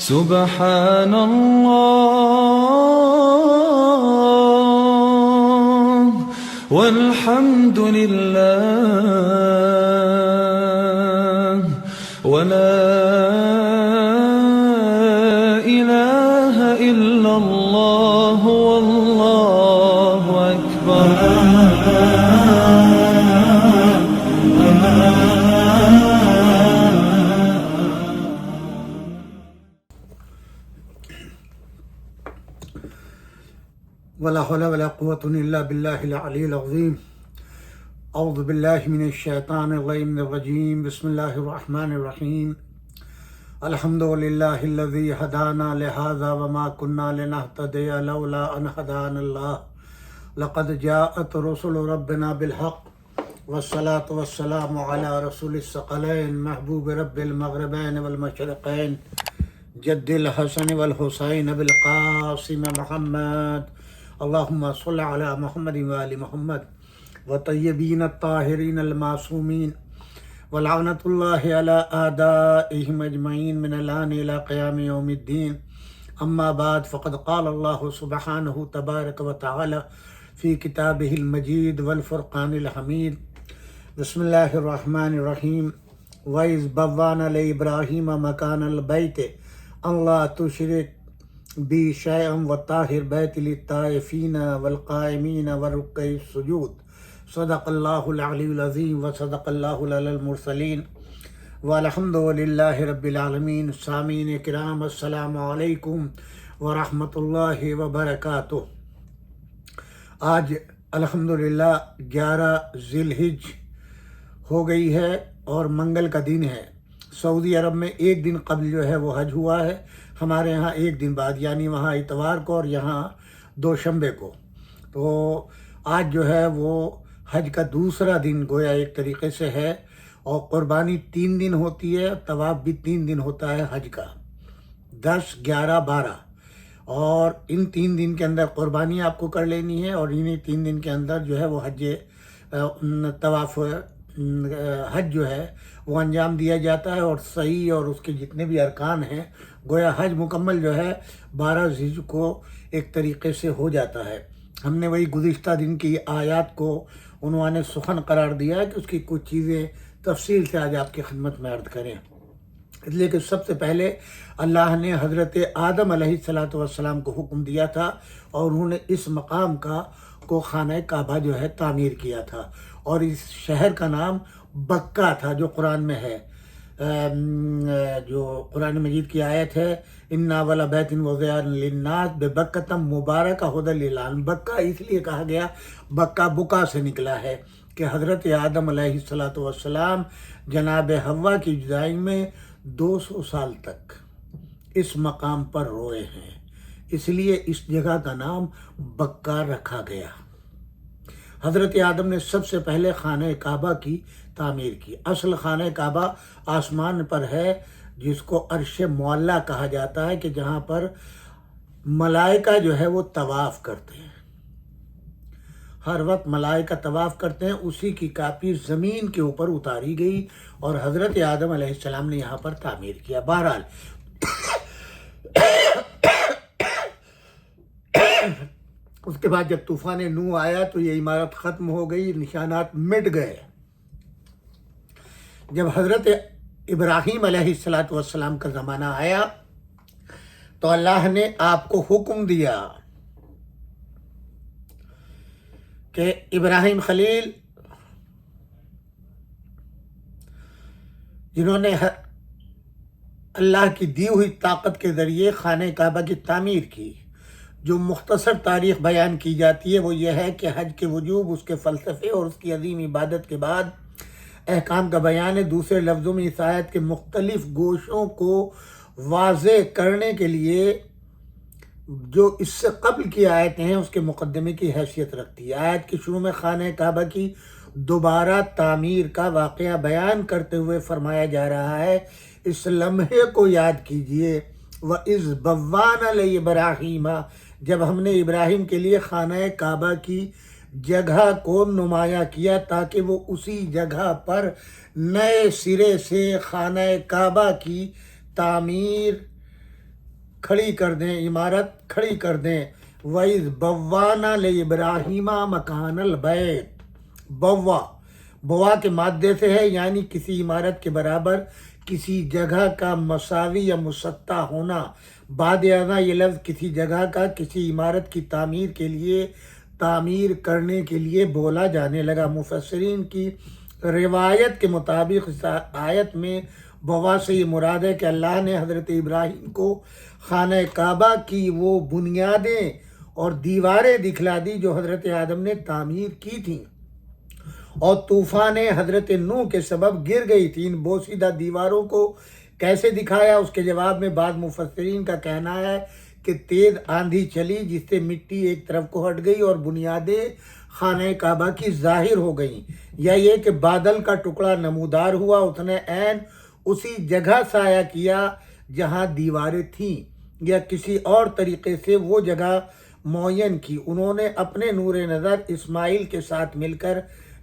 سبحان الله والحمد لله ولا إله إلا الله والله أكبر. ولا حول ولا قوة إلا بالله العلي العظيم. أعوذ بالله من الشيطان الرجيم. بسم الله الرحمن الرحيم. الحمد لله الذي هدانا لهذا وما كنا لنهتدي لولا أن هدانا الله. لقد جاءت رسل ربنا بالحق والصلاة والسلام على رسول الثقلين محبوب رب المغربين والمشرقين جد الحسن والحسين بالقاسم محمد. اللهم صل على محمد وآل محمد وطيبين الطاهرين المعصومين ولعنة الله على أعدائهم أجمعين من الآن إلى قيام يوم الدين. أما بعد فقد قال الله سبحانه تبارك وتعالى في كتابه المجيد والفرقان الحميد. بسم الله الرحمن الرحيم. وَإِذْ بَوَّأْنَا لِإِبْرَاهِيمَ مَكَانَ الْبَيْتِ أَنْ لَا تُشْرِكْ بِي شَيْئًا وَطَهِّرْ بَيْتِي لِلطَّائِفِينَ وَالْقَائِمِينَ وَالرُّكَّعِ السُّجُودِ. صدق اللہ العلی العظیم وصدق اللہ العلی المرسلین والحمد للہ رب العالمین. سامعین کرام السلام علیکم ورحمۃ اللہ وبرکاتہ. آج الحمدللہ 11 ذی الحج ہو گئی ہے اور منگل کا دن ہے. سعودی عرب میں ایک دن قبل جو ہے وہ حج ہوا ہے، ہمارے ہاں ایک دن بعد، یعنی وہاں اتوار کو اور یہاں دوشنبے کو. تو آج جو ہے وہ حج کا دوسرا دن گویا ایک طریقے سے ہے، اور قربانی 3 دن ہوتی ہے، طواف بھی 3 دن ہوتا ہے حج کا، 10، 11، 12. اور ان 3 دن کے اندر قربانی آپ کو کر لینی ہے، اور انہیں 3 دن کے اندر جو ہے وہ طواف حج جو ہے وہ انجام دیا جاتا ہے. اور صحیح اور اس کے جتنے بھی ارکان ہیں، گویا حج مکمل جو ہے 12 ذی الحج کو ایک طریقے سے ہو جاتا ہے. ہم نے وہی گزشتہ دن کی آیات کو عنوان سخن قرار دیا ہے کہ اس کی کچھ چیزیں تفصیل سے آج آپ کی خدمت میں عرض کریں. اس لیے کہ سب سے پہلے اللہ نے حضرت آدم علیہ السلام کو حکم دیا تھا، اور انہوں نے اس مقام کو خانہ کعبہ جو ہے تعمیر کیا تھا. اور اس شہر کا نام بکہ تھا، جو قرآن میں ہے، جو قرآن مجید کی آیت ہے، اِنَّا وَلَا بَيْتٍ وَضِعًا لِلنَّاسِ بِبَكَّةَ مُبَارَكَ هُدًى لِلْعَالَمِينَ. بکہ اس لیے کہا گیا، بکہ بکا سے نکلا ہے کہ حضرت آدم علیہ السلام جناب حوا کی جدائی میں 200 سال تک اس مقام پر روئے ہیں، اس لیے اس جگہ کا نام بکہ رکھا گیا. حضرت آدم نے سب سے پہلے خانہ کعبہ کی تعمیر کی. اصل خانہ کعبہ آسمان پر ہے، جس کو عرش معلیٰ کہا جاتا ہے، کہ جہاں پر ملائکہ جو ہے وہ طواف کرتے ہیں. ہر وقت ملائکہ طواف کرتے ہیں. اسی کی کاپی زمین کے اوپر اتاری گئی اور حضرت آدم علیہ السلام نے یہاں پر تعمیر کیا. بہرحال اس کے بعد جب طوفان نوح آیا تو یہ عمارت ختم ہو گئی، نشانات مٹ گئے. جب حضرت ابراہیم علیہ السلام کا زمانہ آیا تو اللہ نے آپ کو حکم دیا کہ ابراہیم خلیل، جنہوں نے اللہ کی دی ہوئی طاقت کے ذریعے خانہ کعبہ کی تعمیر کی، جو مختصر تاریخ بیان کی جاتی ہے وہ یہ ہے کہ حج کے وجوب، اس کے فلسفے اور اس کی عظیم عبادت کے بعد احکام کا بیان ہے. دوسرے لفظوں میں اس آیت کے مختلف گوشوں کو واضح کرنے کے لیے جو اس سے قبل کی آیتیں ہیں اس کے مقدمے کی حیثیت رکھتی ہے. آیت کے شروع میں خانہ کعبہ کی دوبارہ تعمیر کا واقعہ بیان کرتے ہوئے فرمایا جا رہا ہے، اس لمحے کو یاد کیجئے، وَإِذْ بَوَّأْنَا لِإِبْرَاهِيمَ، جب ہم نے ابراہیم کے لیے خانہ کعبہ کی جگہ کو نمایاں کیا تاکہ وہ اسی جگہ پر نئے سرے سے خانہ کعبہ کی تعمیر کھڑی کر دیں، عمارت کھڑی کر دیں۔ وَإِذْ بَوَّأْنَا لِإِبْرَاهِيمَ مَكَانَ الْبَيْتِ، بوا کے مادے سے ہے، یعنی کسی عمارت کے برابر کسی جگہ کا مساوی یا مسطح ہونا۔ بعد ازاں یہ لفظ کسی جگہ کا کسی عمارت کی تعمیر کرنے کے لیے بولا جانے لگا۔ مفسرین کی روایت کے مطابق اس آیت میں بوا سے یہ مراد ہے کہ اللہ نے حضرت ابراہیم کو خانہ کعبہ کی وہ بنیادیں اور دیواریں دکھلا دی جو حضرت آدم نے تعمیر کی تھیں اور طوفان حضرت نوح کے سبب گر گئی تھی۔ ان بوسیدہ دیواروں کو کیسے دکھایا؟ اس کے جواب میں بعض مفسرین کا کہنا ہے کہ تیز آندھی چلی جس سے مٹی ایک طرف کو ہٹ گئی اور بنیادیں خانہ کعبہ کی ظاہر ہو گئیں، یا یہ کہ بادل کا ٹکڑا نمودار ہوا، اس نے عین اسی جگہ سایہ کیا جہاں دیواریں تھیں، یا کسی اور طریقے سے وہ جگہ معین کی۔ انہوں نے اپنے نور نظر اسماعیل کے ساتھ مل کر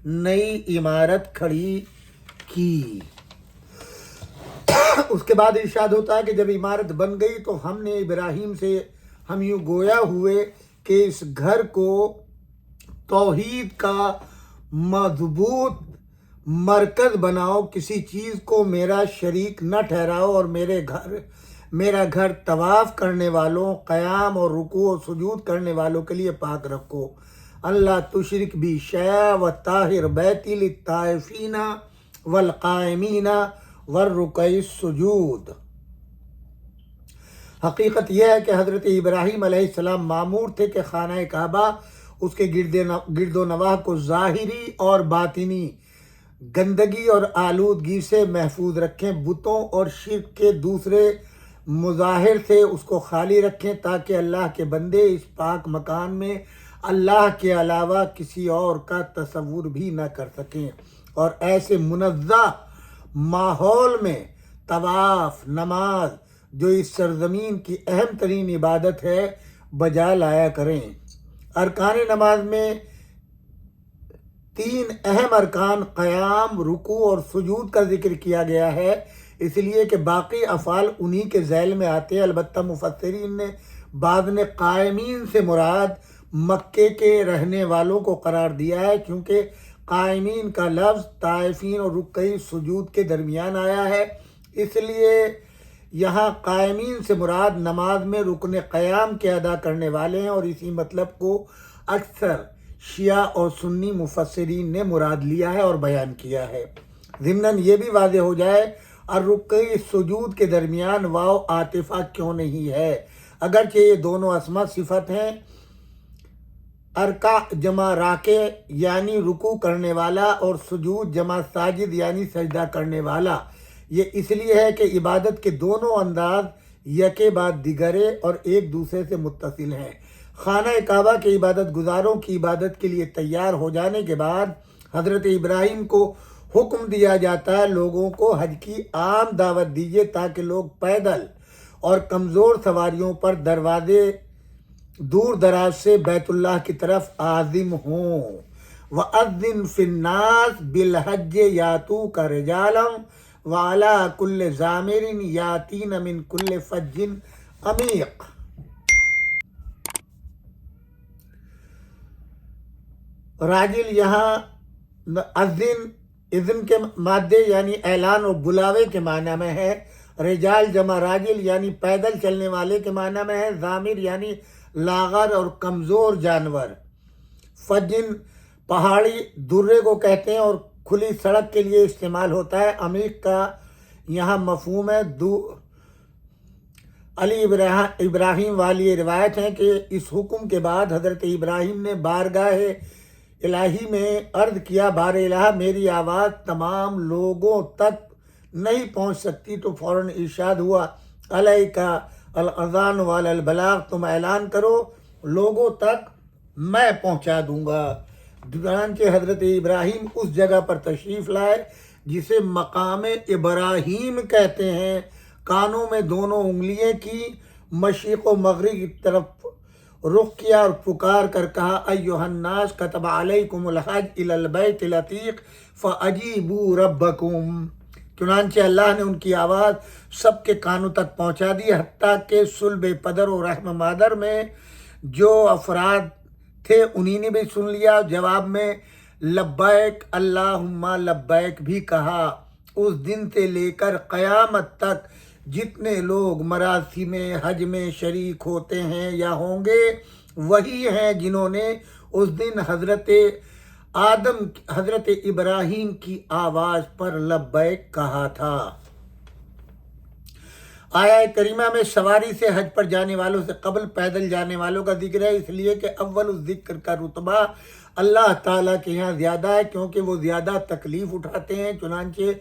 نئی عمارت کھڑی کی۔ اس کے بعد ارشاد ہوتا ہے کہ جب عمارت بن گئی تو ہم نے ابراہیم سے ہم یوں گویا ہوئے کہ اس گھر کو توحید کا مضبوط مرکز بناؤ، کسی چیز کو میرا شریک نہ ٹھہراؤ، اور میرا گھر طواف کرنے والوں، قیام اور رکوع و سجود کرنے والوں کے لیے پاک رکھو۔ اللہ تشرک بی شیئا وطاہر بیتی للطائفین والقائمین والرکع السجود۔ حقیقت یہ ہے کہ حضرت ابراہیم علیہ السلام مامور تھے کہ خانہ کعبہ اس کے گرد و نواح کو ظاہری اور باطنی گندگی اور آلودگی سے محفوظ رکھیں، بتوں اور شرک کے دوسرے مظاہر سے اس کو خالی رکھیں، تاکہ اللہ کے بندے اس پاک مکان میں اللہ کے علاوہ کسی اور کا تصور بھی نہ کر سکیں، اور ایسے منزہ ماحول میں طواف، نماز جو اس سرزمین کی اہم ترین عبادت ہے بجا لایا کریں۔ ارکان نماز میں 3 اہم ارکان قیام، رکوع اور سجود کا ذکر کیا گیا ہے، اس لیے کہ باقی افعال انہی کے ذیل میں آتے ہیں۔ البتہ مفسرین نے بعض نے قائمین سے مراد مکے کے رہنے والوں کو قرار دیا ہے، کیونکہ قائمین کا لفظ طائفین اور رکعی سجود کے درمیان آیا ہے، اس لیے یہاں قائمین سے مراد نماز میں رکن قیام کے ادا کرنے والے ہیں، اور اسی مطلب کو اکثر شیعہ اور سنی مفسرین نے مراد لیا ہے اور بیان کیا ہے۔ ضمناً یہ بھی واضح ہو جائے الرکع سجود کے درمیان واو عاطفہ کیوں نہیں ہے، اگرچہ یہ دونوں اسما صفت ہیں۔ ارکع جمع راکع یعنی رکوع کرنے والا، اور سجود جمع ساجد یعنی سجدہ کرنے والا۔ یہ اس لیے ہے کہ عبادت کے دونوں انداز یکے بعد دیگرے اور ایک دوسرے سے متصل ہیں۔ خانہ کعبہ کے عبادت گزاروں کی عبادت کے لیے تیار ہو جانے کے بعد حضرت ابراہیم کو حکم دیا جاتا ہے لوگوں کو حج کی عام دعوت دیجیے، تاکہ لوگ پیدل اور کمزور سواریوں پر دروازے دور دراز سے بیت اللہ کی طرف عازم ہوں۔ وَأَذِّن فِي النَّاسِ بِالْحَجِّ يَأْتُوكَ رِجَالًا وَعَلَىٰ كُلِّ ضَامِرٍ يَأْتِينَ مِنْ كُلِّ فَجٍّ عَمِيقٍ۔ راجل یہاں اذن کے مادے یعنی اعلان اور بلاوے کے معنی میں ہے، رجال جمع راجل یعنی پیدل چلنے والے کے معنی میں ہے، ضامر یعنی لاغر اور کمزور جانور، فجن پہاڑی درے کو کہتے ہیں اور کھلی سڑک کے لیے استعمال ہوتا ہے۔ عمیق کا یہاں مفہوم ہے۔ علی ابراہیم والی روایت ہے کہ اس حکم کے بعد حضرت ابراہیم نے بارگاہ الہی میں عرض کیا، بار الہ میری آواز تمام لوگوں تک نہیں پہنچ سکتی، تو فوراً ارشاد ہوا علیک الاذان والبلاغ، تم اعلان کرو لوگوں تک میں پہنچا دوں گا۔ چنانچہ حضرت ابراہیم اس جگہ پر تشریف لائے جسے مقام ابراہیم کہتے ہیں، کانوں میں دونوں انگلیاں کی، مشرق و مغرب کی طرف رخ کیا اور پکار کر کہا، ایھا الناس کتب علیکم الحج الی البیت العتیق فاجیبوا ربکم۔ چنانچہ اللہ نے ان کی آواز سب کے کانوں تک پہنچا دی، حتیٰ کہ صلب پدر و رحم مادر میں جو افراد تھے انہی نے بھی سن لیا، جواب میں لبیک اللہم لبیک بھی کہا۔ اس دن سے لے کر قیامت تک جتنے لوگ مراسم حج میں شریک ہوتے ہیں یا ہوں گے وہی ہیں جنہوں نے اس دن حضرت ابراہیم کی آواز پر لبیک کہا تھا۔ آیہ کریمہ میں سواری سے حج پر جانے والوں سے قبل پیدل جانے والوں کا ذکر ہے، اس لیے کہ اول الذکر کا رتبہ اللہ تعالیٰ کے یہاں زیادہ ہے، کیونکہ وہ زیادہ تکلیف اٹھاتے ہیں۔ چنانچہ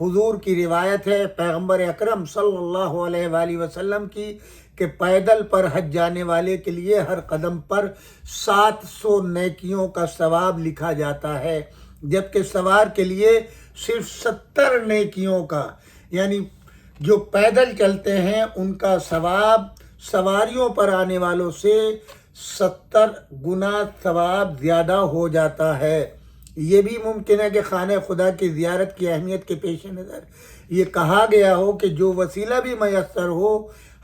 حضور کی روایت ہے پیغمبر اکرم صلی اللہ علیہ وآلہ وسلم کی کہ پیدل پر حج جانے والے کے لیے ہر قدم پر 700 نیکیوں کا ثواب لکھا جاتا ہے، جبکہ سوار کے لیے صرف 70 نیکیوں کا، یعنی جو پیدل چلتے ہیں ان کا ثواب سواریوں پر آنے والوں سے 70 گنا ثواب زیادہ ہو جاتا ہے۔ یہ بھی ممکن ہے کہ خانہ خدا کی زیارت کی اہمیت کے پیش نظر یہ کہا گیا ہو کہ جو وسیلہ بھی میسر ہو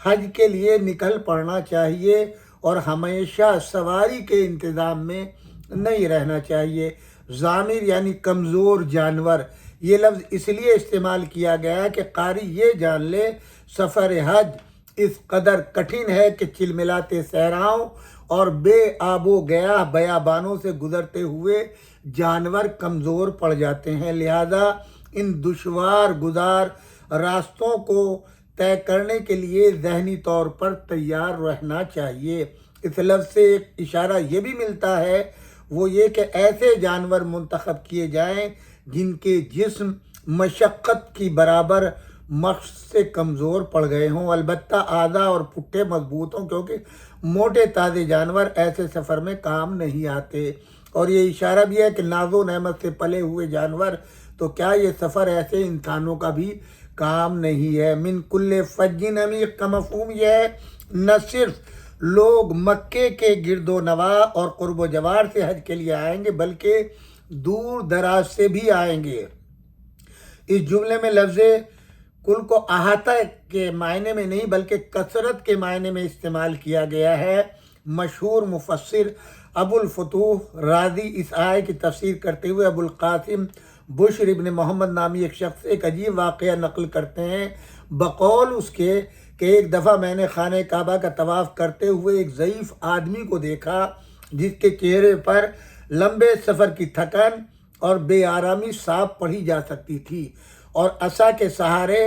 حج کے لیے نکل پڑنا چاہیے اور ہمیشہ سواری کے انتظام میں نہیں رہنا چاہیے۔ ضامر یعنی کمزور جانور، یہ لفظ اس لیے استعمال کیا گیا ہے کہ قاری یہ جان لے سفر حج اس قدر کٹھن ہے کہ چلملاتے صحراؤں اور بے آب و گیا بیابانوں سے گزرتے ہوئے جانور کمزور پڑ جاتے ہیں، لہذا ان دشوار گزار راستوں کو طے کرنے کے لیے ذہنی طور پر تیار رہنا چاہیے۔ اس لفظ سے ایک اشارہ یہ بھی ملتا ہے، وہ یہ کہ ایسے جانور منتخب کیے جائیں جن کے جسم مشقت کی برابر مشق سے کمزور پڑ گئے ہوں، البتہ اعضاء اور پٹھے مضبوط ہوں، کیونکہ موٹے تازے جانور ایسے سفر میں کام نہیں آتے۔ اور یہ اشارہ بھی ہے کہ ناز و نعمت سے پلے ہوئے جانور، تو کیا یہ سفر ایسے انسانوں کا بھی کام نہیں ہے۔ من کل فج عمیق کا مفہوم یہ ہے نہ صرف لوگ مکے کے گرد و نواح اور قرب و جوار سے حج کے لیے آئیں گے بلکہ دور دراز سے بھی آئیں گے۔ اس جملے میں لفظ کل کو احاطہ کے معنی میں نہیں بلکہ کثرت کے معنی میں استعمال کیا گیا ہے۔ مشہور مفسر ابو الفتوح رازی اس آیے کی تفسیر کرتے ہوئے ابو القاسم بشر ابن محمد نامی ایک شخص ایک عجیب واقعہ نقل کرتے ہیں، بقول اس کے کہ ایک دفعہ میں نے خانہ کعبہ کا طواف کرتے ہوئے ایک ضعیف آدمی کو دیکھا جس کے چہرے پر لمبے سفر کی تھکن اور بے آرامی صاف پڑھی جا سکتی تھی، اور عصا کے سہارے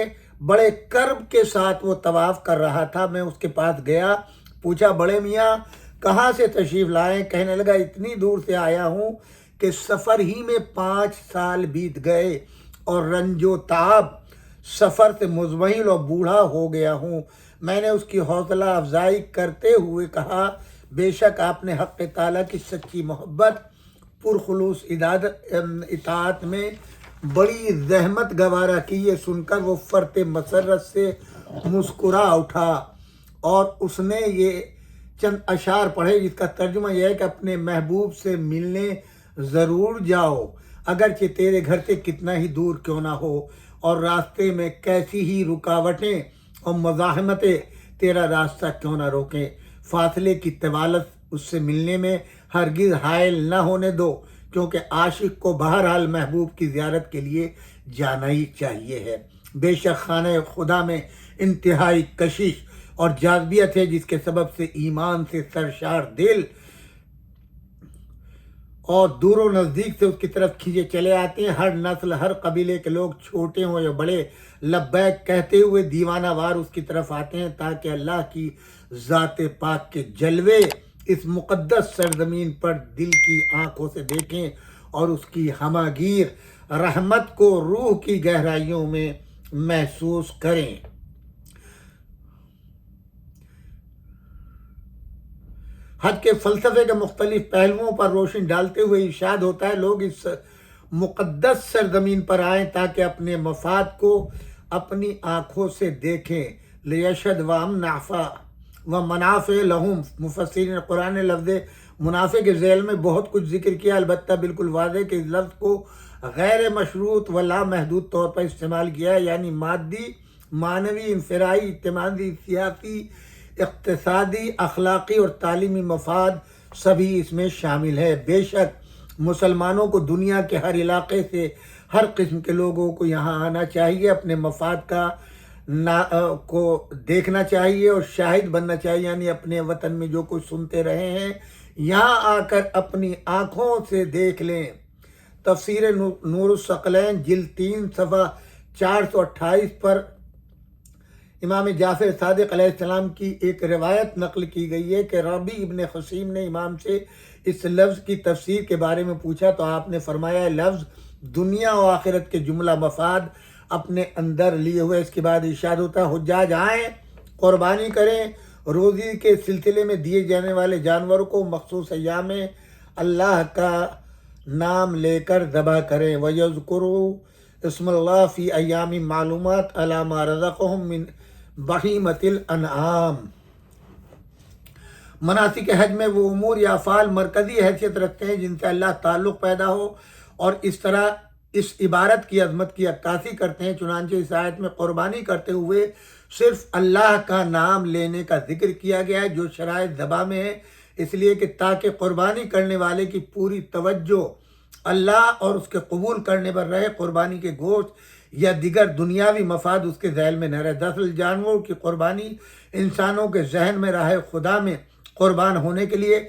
بڑے کرب کے ساتھ وہ طواف کر رہا تھا۔ میں اس کے پاس گیا، پوچھا بڑے میاں کہاں سے تشریف لائیں؟ کہنے لگا اتنی دور سے آیا ہوں کہ سفر ہی میں 5 سال بیت گئے اور رنج و تعب سفر سے مزمحل اور بوڑھا ہو گیا ہوں۔ میں نے اس کی حوصلہ افزائی کرتے ہوئے کہا بے شک آپ نے حق تعالیٰ کی سچی محبت پرخلوص اطاعت میں بڑی زحمت گوارا کی۔ یہ سن کر وہ فرط مسرت سے مسکرا اٹھا اور اس نے یہ چند اشعار پڑھے جس کا ترجمہ یہ ہے کہ اپنے محبوب سے ملنے ضرور جاؤ، اگرچہ تیرے گھر سے کتنا ہی دور کیوں نہ ہو اور راستے میں کیسی ہی رکاوٹیں اور مزاحمتیں تیرا راستہ کیوں نہ روکیں، فاصلے کی طوالت اس سے ملنے میں ہرگز حائل نہ ہونے دو، کیونکہ عاشق کو بہرحال محبوب کی زیارت کے لیے جانا ہی چاہیے ہے۔ بے شک خانہ خدا میں انتہائی کشش اور جاذبیت ہے جس کے سبب سے ایمان سے سرشار دل اور دور و نزدیک سے اس کی طرف کھینچے چلے آتے ہیں۔ ہر نسل ہر قبیلے کے لوگ چھوٹے ہوں یا بڑے لبیک کہتے ہوئے دیوانہ وار اس کی طرف آتے ہیں تاکہ اللہ کی ذات پاک کے جلوے اس مقدس سرزمین پر دل کی آنکھوں سے دیکھیں اور اس کی ہماگیر رحمت کو روح کی گہرائیوں میں محسوس کریں۔ حج کے فلسفے کے مختلف پہلوؤں پر روشنی ڈالتے ہوئے ارشاد ہوتا ہے لوگ اس مقدس سرزمین پر آئیں تاکہ اپنے مفاد کو اپنی آنکھوں سے دیکھیں، لیشہد و منافع لہم۔ مفسرین قرآن نے لفظ منافع کے ذیل میں بہت کچھ ذکر کیا، البتہ بالکل واضح کہ اس لفظ کو غیر مشروط و لامحدود طور پر استعمال کیا ہے، یعنی مادی، معنوی، انفرادی، اجتماعی، سیاسی، اقتصادی، اخلاقی اور تعلیمی مفاد سبھی اس میں شامل ہے۔ بے شک مسلمانوں کو دنیا کے ہر علاقے سے ہر قسم کے لوگوں کو یہاں آنا چاہیے، اپنے مفاد کو دیکھنا چاہیے اور شاہد بننا چاہیے، یعنی اپنے وطن میں جو کچھ سنتے رہے ہیں یہاں آ کر اپنی آنکھوں سے دیکھ لیں۔ تفسیر نور الثقلین جلد 3 صفحہ 428 پر امام جعفر صادق علیہ السلام کی ایک روایت نقل کی گئی ہے کہ ربیع ابن خثیم نے امام سے اس لفظ کی تفسیر کے بارے میں پوچھا تو آپ نے فرمایا لفظ دنیا و آخرت کے جملہ مفاد اپنے اندر لیے ہوئے۔ اس کے بعد ارشاد ہوتا ہے حجاج آئیں، قربانی کریں، روزی کے سلسلے میں دیے جانے والے جانوروں کو مخصوص ایام میں اللہ کا نام لے کر ذبح کریں۔ وَيَذْكُرُوا اسم اللہ فی ایام معلومات علی ما رزقہم من بہیمۃ الانعام۔ مناسک حج میں وہ امور یا افعال مرکزی حیثیت رکھتے ہیں جن سے اللہ تعلق پیدا ہو اور اس طرح اس عبارت کی عظمت کی عکاسی کرتے ہیں۔ چنانچہ اس آیت میں قربانی کرتے ہوئے صرف اللہ کا نام لینے کا ذکر کیا گیا ہے جو شرائط ذبح میں ہے، اس لیے کہ تاکہ قربانی کرنے والے کی پوری توجہ اللہ اور اس کے قبول کرنے پر رہے، قربانی کے گوشت یا دیگر دنیاوی مفاد اس کے ذیل میں نہ رہے۔ دراصل جانوروں کی قربانی انسانوں کے ذہن میں راہ خدا میں قربان ہونے کے لیے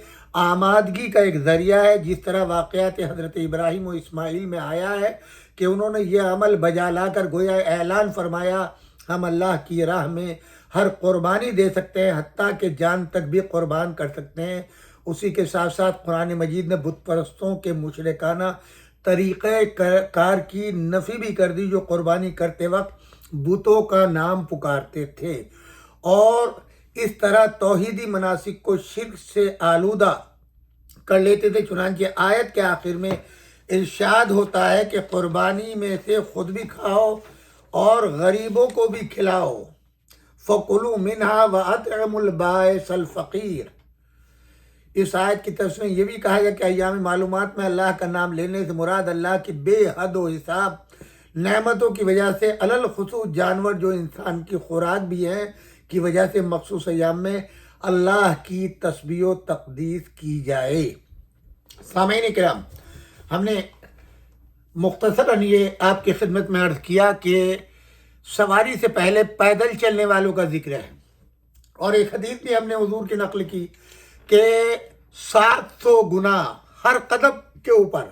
آمادگی کا ایک ذریعہ ہے، جس طرح واقعات حضرت ابراہیم و اسماعیل میں آیا ہے کہ انہوں نے یہ عمل بجا لا کر گویا اعلان فرمایا ہم اللہ کی راہ میں ہر قربانی دے سکتے ہیں، حتیٰ کہ جان تک بھی قربان کر سکتے ہیں۔ اسی کے ساتھ ساتھ قرآن مجید نے بت پرستوں کے مشرکانہ طریقہ کار کی نفی بھی کر دی جو قربانی کرتے وقت بتوں کا نام پکارتے تھے اور اس طرح توحیدی مناسک کو شرک سے آلودہ کر لیتے تھے۔ چنانچہ آیت کے آخر میں ارشاد ہوتا ہے کہ قربانی میں سے خود بھی کھاؤ اور غریبوں کو بھی کھلاؤ۔ فَكُلُوا مِنْهَا وَأَطْعِمُوا الْبَائِسَ الْفَقِيرَ۔ اس آیت کی تفسیر میں یہ بھی کہا گیا کہ ایام معلومات میں اللہ کا نام لینے سے مراد اللہ کی بے حد و حساب نعمتوں کی وجہ سے علل خصوص جانور جو انسان کی خوراک بھی ہیں کی وجہ سے مخصوص ایام میں اللہ کی تسبیح و تقدیس کی جائے۔ سامعین کرام، ہم نے مختصراً یہ آپ کی خدمت میں عرض کیا کہ سواری سے پہلے پیدل چلنے والوں کا ذکر ہے، اور ایک حدیث بھی ہم نے حضور کی نقل کی کہ 700 گنا ہر قدم کے اوپر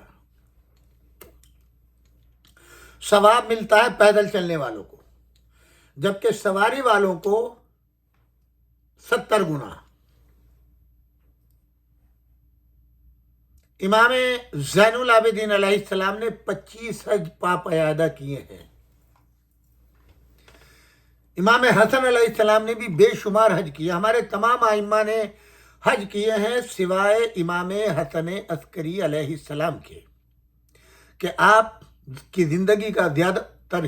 ثواب ملتا ہے پیدل چلنے والوں کو، جبکہ سواری والوں کو 70 گنا۔ امام زین العابدین علیہ السلام نے 25 حج پاپ ادا کیے ہیں۔ امام حسن علیہ السلام نے بھی بے شمار حج کیے۔ ہمارے تمام ائمہ نے حج کیے ہیں سوائے امام حسن عسکری علیہ السلام کے، کہ آپ کی زندگی کا زیادہ تر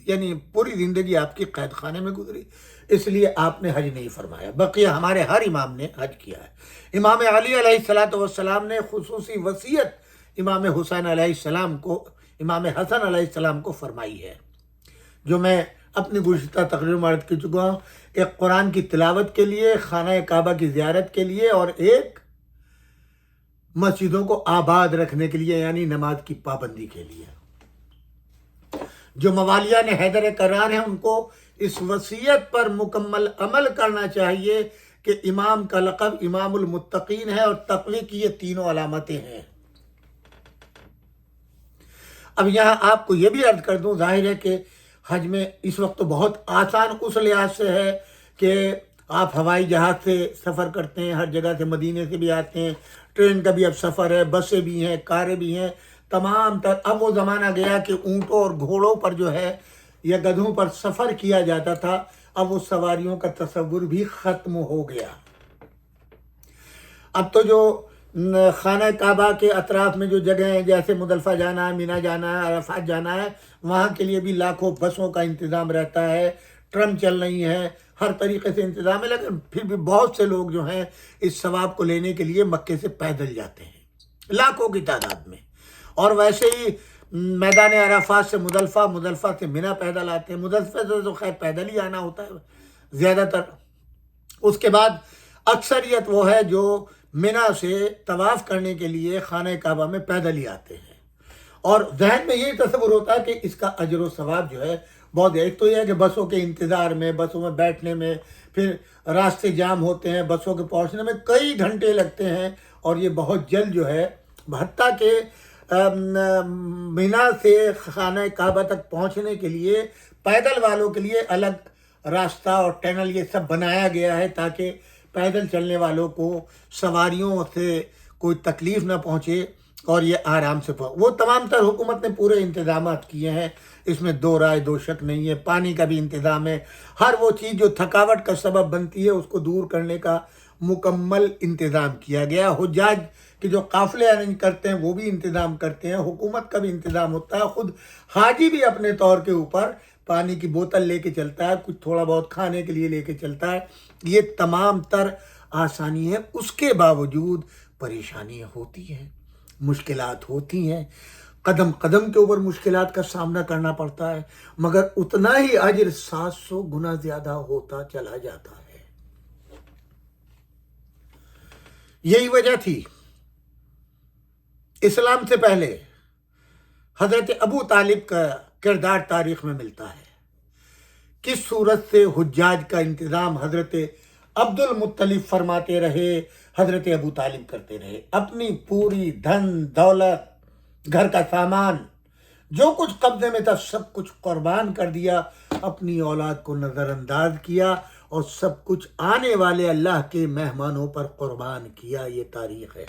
یعنی پوری زندگی آپ کی قید خانے میں گزری، اس لیے آپ نے حج نہیں فرمایا۔ بقیہ ہمارے ہر امام نے حج کیا ہے۔ امام علی علیہ السلام نے خصوصی وصیت امام حسین علیہ السلام کو، امام حسن علیہ السلام کو فرمائی ہے، جو میں اپنی گزشتہ تقریر میں عرض کر چکا ہوں۔ ایک قرآن کی تلاوت کے لیے، خانہ کعبہ کی زیارت کے لیے، اور ایک مسجدوں کو آباد رکھنے کے لیے، یعنی نماز کی پابندی کے لیے۔ جو موالیان حیدر کرار ہیں ان کو اس وصیت پر مکمل عمل کرنا چاہیے کہ امام کا لقب امام المتقین ہے، اور تقوی کی یہ تینوں علامتیں ہیں۔ اب یہاں آپ کو یہ بھی عرض کر دوں، ظاہر ہے کہ حج میں اس وقت تو بہت آسان اس لحاظ سے ہے کہ آپ ہوائی جہاز سے سفر کرتے ہیں، ہر جگہ سے، مدینے سے بھی آتے ہیں، ٹرین کا بھی اب سفر ہے، بسیں بھی ہیں، کاریں بھی ہیں، تمام تر۔ اب وہ زمانہ گیا کہ اونٹوں اور گھوڑوں پر جو ہے یا گدھوں پر سفر کیا جاتا تھا، اب وہ سواریوں کا تصور بھی ختم ہو گیا۔ اب تو جو خانہ کعبہ کے اطراف میں جو جگہ ہیں، جیسے مزدلفہ جانا ہے، مینا جانا ہے، عرفات جانا ہے، وہاں کے لیے بھی لاکھوں بسوں کا انتظام رہتا ہے، ٹرم چل رہی ہیں، ہر طریقے سے انتظام ہے، لیکن پھر بھی بہت سے لوگ جو ہیں اس ثواب کو لینے کے لیے مکے سے پیدل جاتے ہیں، لاکھوں کی تعداد میں۔ اور ویسے ہی میدان عرفات سے مزدلفہ، مزدلفہ سے منی پیدل آتے ہیں، مزدلفہ سے تو خیر پیدل ہی آنا ہوتا ہے زیادہ تر۔ اس کے بعد اکثریت وہ ہے جو منی سے طواف کرنے کے لیے خانہ کعبہ میں پیدل ہی آتے ہیں، اور ذہن میں یہی تصور ہوتا ہے کہ اس کا اجر و ثواب جو ہے بہت ہے۔ ایک تو یہ ہے کہ بسوں کے انتظار میں، بسوں میں بیٹھنے میں، پھر راستے جام ہوتے ہیں، بسوں کے پہنچنے میں کئی گھنٹے لگتے ہیں، اور یہ بہت جلد جو ہے، حتیٰ کہ منی سے خانہ کعبہ تک پہنچنے کے لیے پیدل والوں کے لیے الگ راستہ اور ٹنل یہ سب بنایا گیا ہے تاکہ پیدل چلنے والوں کو سواریوں سے کوئی تکلیف نہ پہنچے اور یہ آرام سے وہ تمام تر حکومت نے پورے انتظامات کیے ہیں، اس میں دو رائے دو شک نہیں ہے۔ پانی کا بھی انتظام ہے، ہر وہ چیز جو تھکاوٹ کا سبب بنتی ہے اس کو دور کرنے کا مکمل انتظام کیا گیا۔ حجاج کہ جو قافلے ارینج کرتے ہیں وہ بھی انتظام کرتے ہیں، حکومت کا بھی انتظام ہوتا ہے، خود حاجی بھی اپنے طور کے اوپر پانی کی بوتل لے کے چلتا ہے، کچھ تھوڑا بہت کھانے کے لیے لے کے چلتا ہے۔ یہ تمام تر آسانی ہے، اس کے باوجود پریشانیاں ہوتی ہیں، مشکلات ہوتی ہیں، قدم قدم کے اوپر مشکلات کا سامنا کرنا پڑتا ہے، مگر اتنا ہی اجر 700 گنا زیادہ ہوتا چلا جاتا ہے۔ یہی وجہ تھی اسلام سے پہلے حضرت ابو طالب کا کردار تاریخ میں ملتا ہے، کس صورت سے حجاج کا انتظام حضرت عبد المطلب فرماتے رہے، حضرت ابو طالب کرتے رہے، اپنی پوری دھن دولت، گھر کا سامان، جو کچھ قبضے میں تھا سب کچھ قربان کر دیا، اپنی اولاد کو نظر انداز کیا، اور سب کچھ آنے والے اللہ کے مہمانوں پر قربان کیا۔ یہ تاریخ ہے۔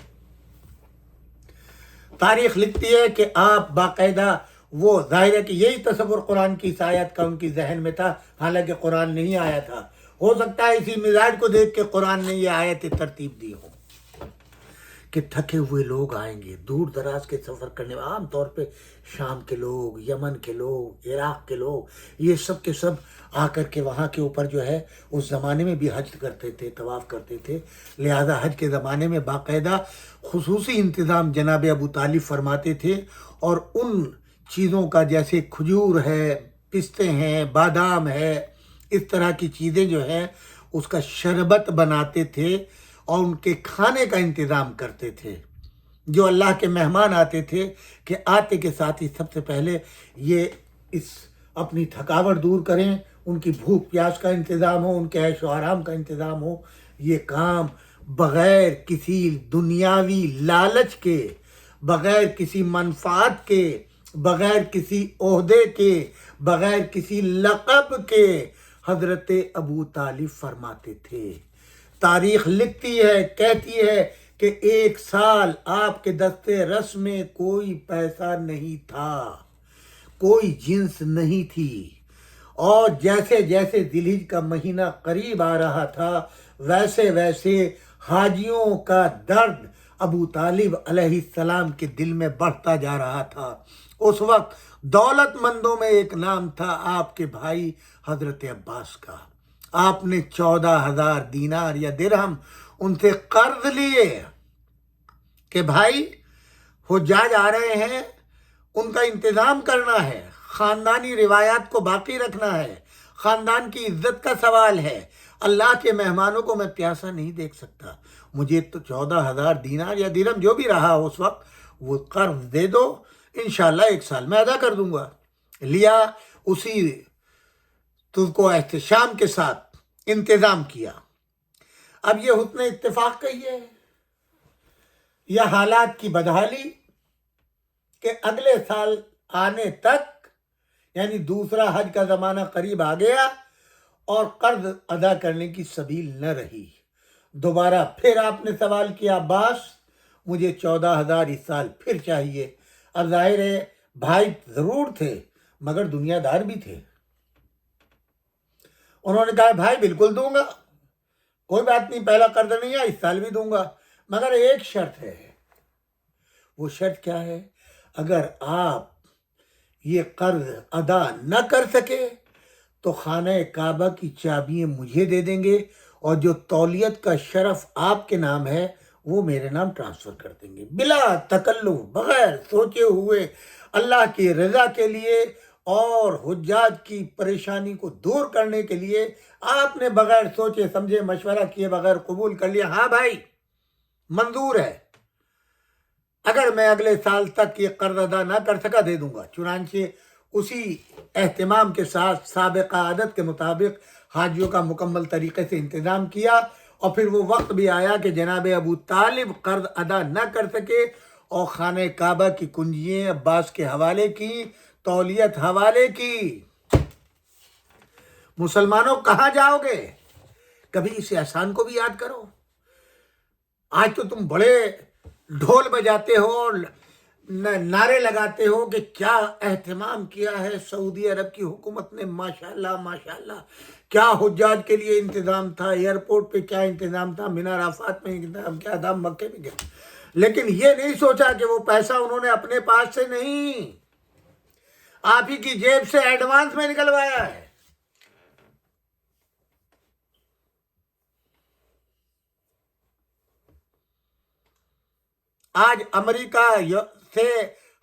تاریخ لکھتی ہے کہ آپ باقاعدہ، وہ ظاہر ہے کہ یہی تصور قرآن کی اس آیت کا ان کی ذہن میں تھا، حالانکہ قرآن نہیں آیا تھا، ہو سکتا ہے اسی مزاج کو دیکھ کے قرآن نے یہ آیت ترتیب دی ہو کہ تھکے ہوئے لوگ آئیں گے، دور دراز کے سفر کرنے میں، عام طور پہ شام کے لوگ، یمن کے لوگ، عراق کے لوگ، یہ سب کے سب آ کر کے وہاں کے اوپر جو ہے اس زمانے میں بھی حج کرتے تھے، طواف کرتے تھے، لہذا حج کے زمانے میں باقاعدہ خصوصی انتظام جناب ابو طالب فرماتے تھے، اور ان چیزوں کا جیسے کھجور ہے، پستے ہیں، بادام ہے، اس طرح کی چیزیں جو ہیں اس کا شربت بناتے تھے، اور ان کے کھانے کا انتظام کرتے تھے۔ جو اللہ کے مہمان آتے تھے کہ آتے کے ساتھ ہی سب سے پہلے یہ اس اپنی تھکاوٹ دور کریں، ان کی بھوک پیاس کا انتظام ہو، ان کے عیش و آرام کا انتظام ہو، یہ کام بغیر کسی دنیاوی لالچ کے، بغیر کسی منفعت کے، بغیر کسی عہدے کے، بغیر کسی لقب کے حضرت ابو طالب فرماتے تھے۔ تاریخ لکھتی ہے، کہتی ہے کہ 1 سال آپ کے دستے رس میں کوئی پیسہ نہیں تھا، کوئی جنس نہیں تھی، اور جیسے جیسے ذی الحجہ کا مہینہ قریب آ رہا تھا ویسے ویسے حاجیوں کا درد ابو طالب علیہ السلام کے دل میں بڑھتا جا رہا تھا۔ اس وقت دولت مندوں میں ایک نام تھا آپ کے بھائی حضرت عباس کا۔ آپ نے 14,000 دینار یا درہم ان سے قرض لیے کہ بھائی حجاج آ رہے ہیں، ان کا انتظام کرنا ہے، خاندانی روایات کو باقی رکھنا ہے، خاندان کی عزت کا سوال ہے، اللہ کے مہمانوں کو میں پیاسا نہیں دیکھ سکتا، مجھے تو 14,000 دینار یا درہم جو بھی رہا اس وقت وہ قرض دے دو، انشاءاللہ 1 سال میں ادا کر دوں گا۔ لیا، اسی تجھ کو احتشام کے ساتھ انتظام کیا۔ اب یہ حسن اتفاق کہیے یا حالات کی بدحالی کہ اگلے سال آنے تک، یعنی دوسرا حج کا زمانہ قریب آ گیا اور قرض ادا کرنے کی سبیل نہ رہی۔ دوبارہ پھر آپ نے سوال کیا، عباس مجھے 14,000 اس سال پھر چاہیے۔ اب ظاہر ہے بھائی ضرور تھے مگر دنیا دار بھی تھے۔ انہوں نے کہا بھائی بالکل دوں گا، کوئی بات نہیں، پہلا قرض نہیں ہے، اس سال بھی دوں گا، مگر ایک شرط ہے۔ وہ شرط کیا ہے؟ اگر آپ یہ قرض ادا نہ کر سکے تو خانہ کعبہ کی چابیاں مجھے دے دیں گے، اور جو تولیت کا شرف آپ کے نام ہے وہ میرے نام ٹرانسفر کر دیں گے بلا تکلف، بغیر سوچے ہوئے، اللہ کی رضا کے لیے اور حجاج کی پریشانی کو دور کرنے کے لیے آپ نے بغیر سوچے سمجھے مشورہ کیے بغیر قبول کر لیا، ہاں بھائی منظور ہے، اگر میں اگلے سال تک یہ قرض ادا نہ کر سکا دے دوں گا۔ چنانچہ اسی اہتمام کے ساتھ سابقہ عادت کے مطابق حاجیوں کا مکمل طریقے سے انتظام کیا، اور پھر وہ وقت بھی آیا کہ جناب ابو طالب قرض ادا نہ کر سکے اور خانہ کعبہ کی کنجیاں عباس کے حوالے کی، تولیت حوالے کی۔ مسلمانوں کہاں جاؤ گے؟ کبھی اس احسان کو بھی یاد کرو۔ آج تو تم بڑے ڈھول بجاتے ہو، نعرے لگاتے ہو کہ کیا اہتمام کیا ہے سعودی عرب کی حکومت نے، ماشاءاللہ ماشاءاللہ، کیا حجاج کے لیے انتظام تھا، ایئرپورٹ پہ کیا انتظام تھا، منار عرفات میں انتظام کیا تھا، مکے میں کیا، لیکن یہ نہیں سوچا کہ وہ پیسہ انہوں نے اپنے پاس سے نہیں، آپ ہی کی جیب سے ایڈوانس میں نکلوایا ہے۔ آج امریکہ سے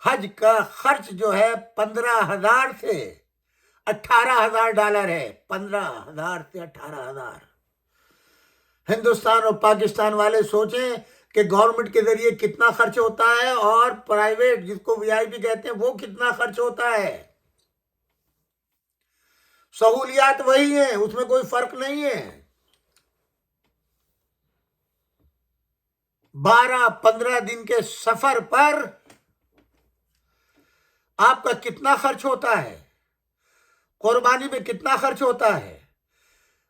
حج کا خرچ جو ہے 15,000 سے 18,000 ڈالر ہے، 15,000 سے 18,000۔ ہندوستان اور پاکستان والے سوچیں کہ گورنمنٹ کے ذریعے کتنا خرچ ہوتا ہے اور پرائیویٹ جس کو وی آئی پی کہتے ہیں وہ کتنا خرچ ہوتا ہے۔ سہولیات وہی ہیں، اس میں کوئی فرق نہیں ہے۔ 12-15 دن کے سفر پر آپ کا کتنا خرچ ہوتا ہے، قربانی میں کتنا خرچ ہوتا ہے،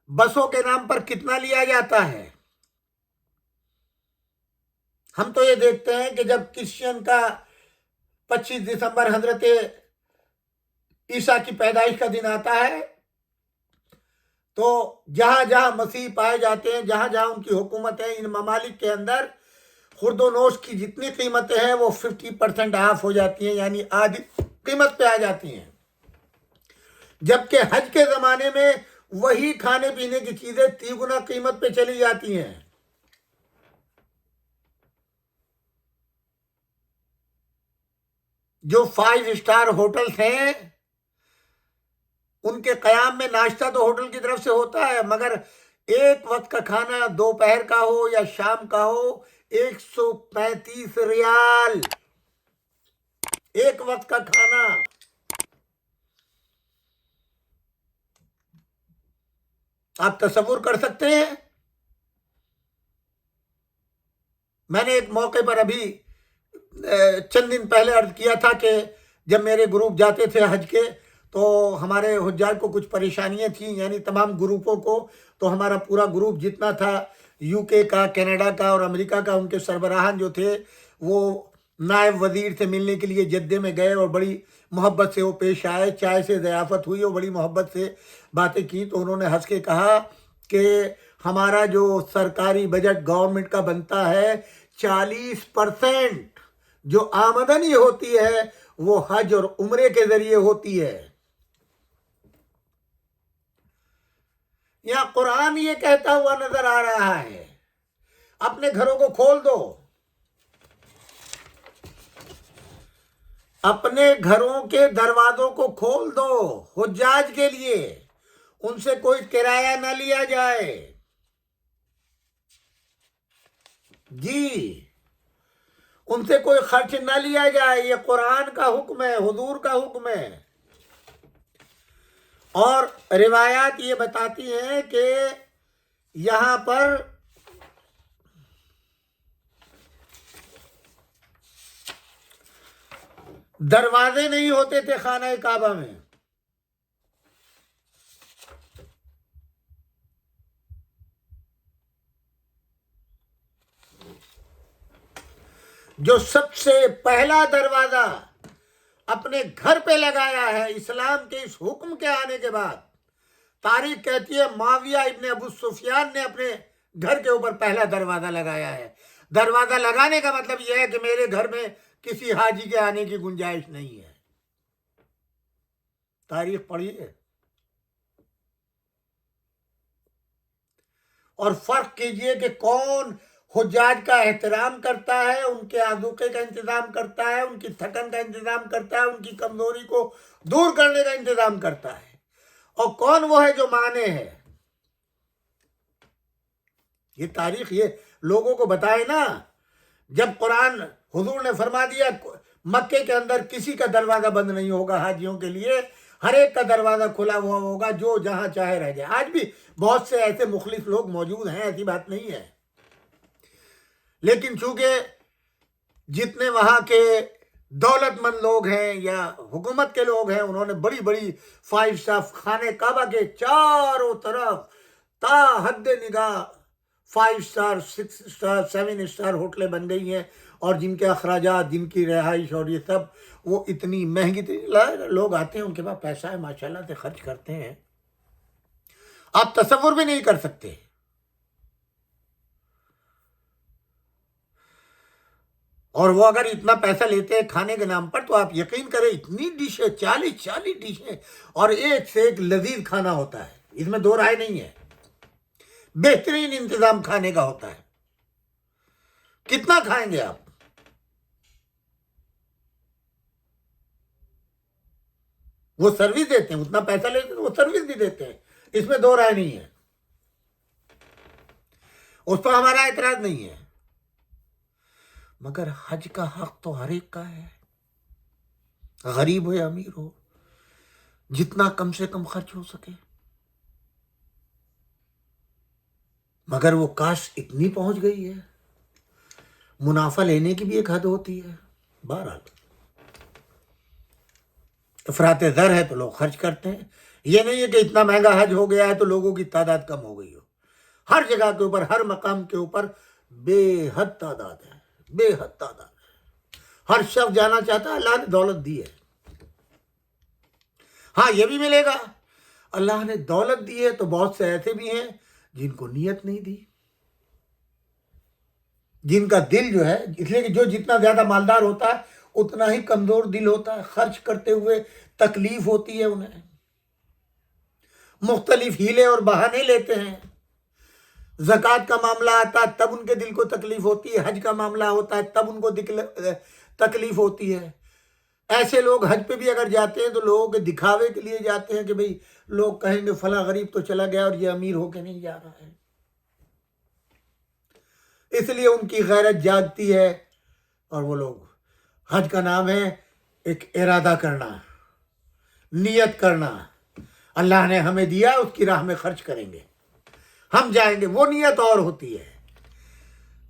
بسوں کے نام پر کتنا لیا جاتا ہے۔ ہم تو یہ دیکھتے ہیں کہ جب کرسچین کا 25 دسمبر حضرت عیسیٰ کی پیدائش کا دن آتا ہے تو جہاں جہاں مسیح پائے جاتے ہیں، جہاں جہاں ان کی حکومت ہے، ان ممالک کے اندر خرد و نوش کی جتنی قیمتیں ہیں وہ 50% آف ہو جاتی ہیں، یعنی آدھی قیمت پہ آ جاتی ہیں، جبکہ حج کے زمانے میں وہی کھانے پینے کی چیزیں 3 گنا قیمت پہ چلی جاتی ہیں۔ جو 5 اسٹار ہوٹلز ہیں ان کے قیام میں ناشتہ تو ہوٹل کی طرف سے ہوتا ہے، مگر ایک وقت کا کھانا دوپہر کا ہو یا شام کا ہو 135 ریال ایک وقت کا کھانا۔ آپ تصور کر سکتے ہیں؟ میں نے ایک موقع پر ابھی چند دن پہلے عرض کیا تھا کہ جب میرے گروپ جاتے تھے حج کے تو ہمارے حجاج کو کچھ پریشانیاں تھیں، یعنی تمام گروپوں کو، تو ہمارا پورا گروپ جتنا تھا یو کے کا، کینیڈا کا اور امریکہ کا، ان کے سربراہان جو تھے وہ نائب وزیر سے ملنے کے لیے جدے میں گئے اور بڑی محبت سے وہ پیش آئے، چائے سے ضیافت ہوئی اور بڑی محبت سے باتیں کی، تو انہوں نے ہنس کے کہا کہ ہمارا جو سرکاری بجٹ گورنمنٹ کا بنتا ہے 40% جو آمدنی ہوتی ہے وہ حج اور عمرے کے ذریعے ہوتی ہے۔ یہاں قرآن یہ کہتا ہوا نظر آ رہا ہے، اپنے گھروں کو کھول دو، اپنے گھروں کے دروازوں کو کھول دو حجاج کے لیے، ان سے کوئی کرایہ نہ لیا جائے، جی ان سے کوئی خرچ نہ لیا جائے، یہ قرآن کا حکم ہے، حضور کا حکم ہے۔ اور روایات یہ بتاتی ہیں کہ یہاں پر دروازے نہیں ہوتے تھے خانہ کعبہ میں، جو سب سے پہلا دروازہ اپنے گھر پہ لگایا ہے اسلام کے اس حکم کے آنے کے بعد، تاریخ کہتی ہے معاویہ ابن ابو سفیان نے اپنے گھر کے اوپر پہلا دروازہ لگایا ہے۔ دروازہ لگانے کا مطلب یہ ہے کہ میرے گھر میں کسی حاجی کے آنے کی گنجائش نہیں ہے۔ تاریخ پڑھیے اور فرق کیجئے کہ کون حجاج کا احترام کرتا ہے، ان کے آذوقے کا انتظام کرتا ہے، ان کی تھکن کا انتظام کرتا ہے، ان کی کمزوری کو دور کرنے کا انتظام کرتا ہے۔ اور کون وہ ہے جو مانے ہے؟ یہ تاریخ یہ لوگوں کو بتائے نا۔ جب قرآن حضور نے فرما دیا مکے کے اندر کسی کا دروازہ بند نہیں ہوگا حاجیوں کے لیے، ہر ایک کا دروازہ کھلا ہوا ہوگا، جو جہاں چاہے رہ جائے۔ آج بھی بہت سے ایسے مخلص لوگ موجود ہیں، ایسی بات نہیں ہے، لیکن چونکہ جتنے وہاں کے دولت مند لوگ ہیں یا حکومت کے لوگ ہیں، انہوں نے بڑی بڑی 5 اسٹار خانے کعبہ کے چاروں طرف تا حد نگاہ 5 اسٹار 6 اسٹار 7 اسٹار ہوٹلیں بن گئی ہیں، اور جن کے اخراجات، جن کی رہائش اور یہ سب، وہ اتنی مہنگی لوگ آتے ہیں، ان کے پاس پیسہ ہے، ماشاءاللہ سے خرچ کرتے ہیں، آپ تصور بھی نہیں کر سکتے۔ اور وہ اگر اتنا پیسہ لیتے ہیں کھانے کے نام پر، تو آپ یقین کریں اتنی ڈشیں، 40 ڈشیں، اور ایک سے ایک لذیذ کھانا ہوتا ہے، اس میں دو رائے نہیں ہے، بہترین انتظام کھانے کا ہوتا ہے۔ کتنا کھائیں گے آپ؟ وہ سروس دیتے ہیں، اتنا پیسہ لیتے ہیں، وہ سروس بھی دیتے ہیں، اس میں دو رائے نہیں ہے، اس پر ہمارا اعتراض نہیں ہے۔ مگر حج کا حق تو ہر ایک کا ہے، غریب ہو یا امیر ہو، جتنا کم سے کم خرچ ہو سکے۔ مگر وہ کاسٹ اتنی پہنچ گئی ہے، منافع لینے کی بھی ایک حد ہوتی ہے۔ بہرحال افراط زر ہے تو لوگ خرچ کرتے ہیں، یہ نہیں ہے کہ اتنا مہنگا حج ہو گیا ہے تو لوگوں کی تعداد کم ہو گئی ہو۔ ہر جگہ کے اوپر، ہر مقام کے اوپر بے حد تعداد ہے، بے حد تعداد ہے، ہر شخص جانا چاہتا ہے۔ اللہ نے دولت دی ہے، ہاں یہ بھی ملے گا، اللہ نے دولت دی ہے تو بہت سے ایسے بھی ہیں جن کو نیت نہیں دی، جن کا دل جو ہے، اس لیے کہ جو جتنا زیادہ مالدار ہوتا ہے اتنا ہی کمزور دل ہوتا ہے، خرچ کرتے ہوئے تکلیف ہوتی ہے انہیں، مختلف ہیلے اور بہانے لیتے ہیں۔ زکوٰۃ کا معاملہ آتا ہے تب ان کے دل کو تکلیف ہوتی ہے، حج کا معاملہ ہوتا ہے تب ان کو تکلیف ہوتی ہے۔ ایسے لوگ حج پہ بھی اگر جاتے ہیں تو لوگوں کے دکھاوے کے لیے جاتے ہیں کہ بھئی لوگ کہیں گے فلاں غریب تو چلا گیا اور یہ امیر ہو کے نہیں جا رہا ہے، اس لیے ان کی غیرت جاگتی ہے، اور وہ لوگ، حج کا نام ہے ایک ارادہ کرنا، نیت کرنا، اللہ نے ہمیں دیا اس کی راہ میں خرچ کریں گے، ہم جائیں گے، وہ نیت اور ہوتی ہے،